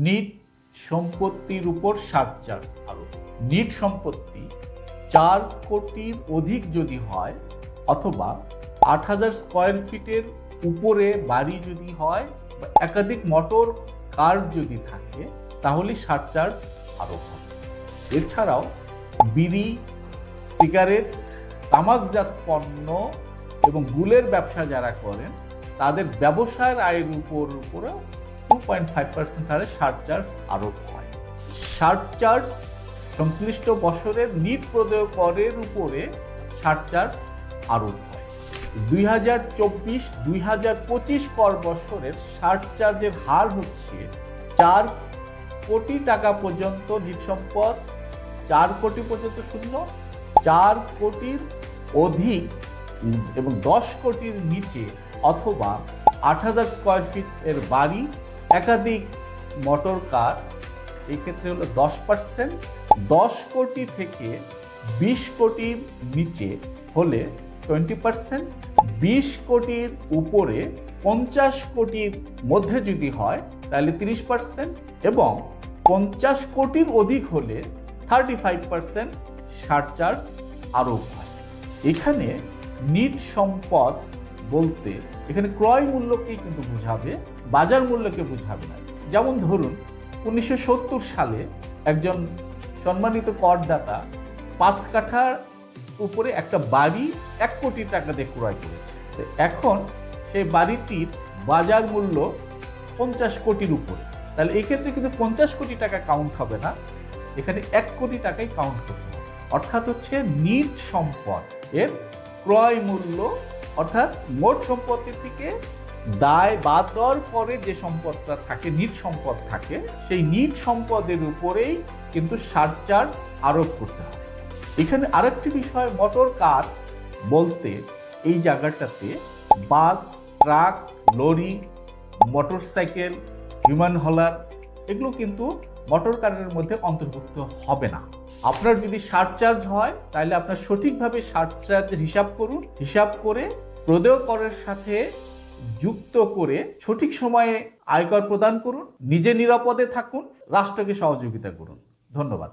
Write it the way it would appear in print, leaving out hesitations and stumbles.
NEET সম্পত্তির উপর surcharge আরোপ। নিট সম্পত্তি 4 কোটির অধিক যদি হয় অথবা 8,000 স্কয়ার ফিটের উপরে বাড়ি যদি হয় বা একাধিক মোটর কার যদি থাকে তাহলে সারচার্জ আরোপ হবে। এছাড়াও বিড়ি, সিগারেট, তামাকজাত পণ্য এবং গুলের ব্যবসা যারা করেন তাদের ব্যবসার আয়ের উপরেও 2.5% হারে সারচার্জ আরোপ হয়। সারচার্জ সংশ্লিষ্ট বছরের নিট প্রদেয় করের উপরে সারচার্জ আরোপ হয়। 2024-2025 কর বছরের সারচার্জের হার হচ্ছে 4 কোটি টাকা পর্যন্ত নিট সম্পদ, 4 কোটি পর্যন্ত শূন্য, 4 কোটির অধিক এবং 10 কোটির নিচে অথবা 8,000 স্কয়ার ফিট এর বাড়ি, একাধিক মোটর কার, এই ক্ষেত্রে হলো 10%। 10 কোটি থেকে 20 কোটির নিচে হলে 20%, 20 কোটির উপরে 50 কোটির মধ্যে যদি হয় তাহলে 30% এবং 50 কোটির অধিক হলে 35% সারচার্জ আরোপ হয়। এখানে নিট সম্পদ বলতে এখানে ক্রয় মূল্যকেই কিন্তু বোঝাবে, বাজার মূল্যকে বোঝাবে না। যেমন ধরুন 1970 সালে একজন সম্মানিত করদাতা 5 কাঠার উপরে একটা বাড়ি 1 কোটি টাকা দিয়ে ক্রয় করেছে। এখন সেই বাড়িটির বাজার মূল্য 50 কোটির উপরে, তাহলে এক্ষেত্রে কিন্তু 50 কোটি টাকা কাউন্ট হবে না, এখানে 1 কোটি টাকাই কাউন্ট করতে হবে। অর্থাৎ হচ্ছে নিট সম্পদ এর ক্রয় মূল্য, অর্থাৎ মোট সম্পত্তি থেকে দায় বাদ দেওয়ার পরে যে সম্পদটা থাকে, নিট সম্পদ থাকে, সেই নিট সম্পদের উপরেই কিন্তু সারচার্জ আরোপ করতে হয়। এখানে আরেকটি বিষয়, মোটর কার বলতে এই জায়গাটাতে bus, truck, lorry, motorcycle, human hauler এগুলো কিন্তু মোটর কারের মধ্যে অন্তর্ভুক্ত হবে না। আপনার যদি সারচার্জ হয় তাহলে আপনার সঠিকভাবে সারচার্জের হিসাব করুন, হিসাব করে প্রদেয় করের সাথে যুক্ত করে সঠিক সময়ে আয়কর প্রদান করুন, নিজে নিরাপদে থাকুন, রাষ্ট্রকে সহযোগিতা করুন। ধন্যবাদ।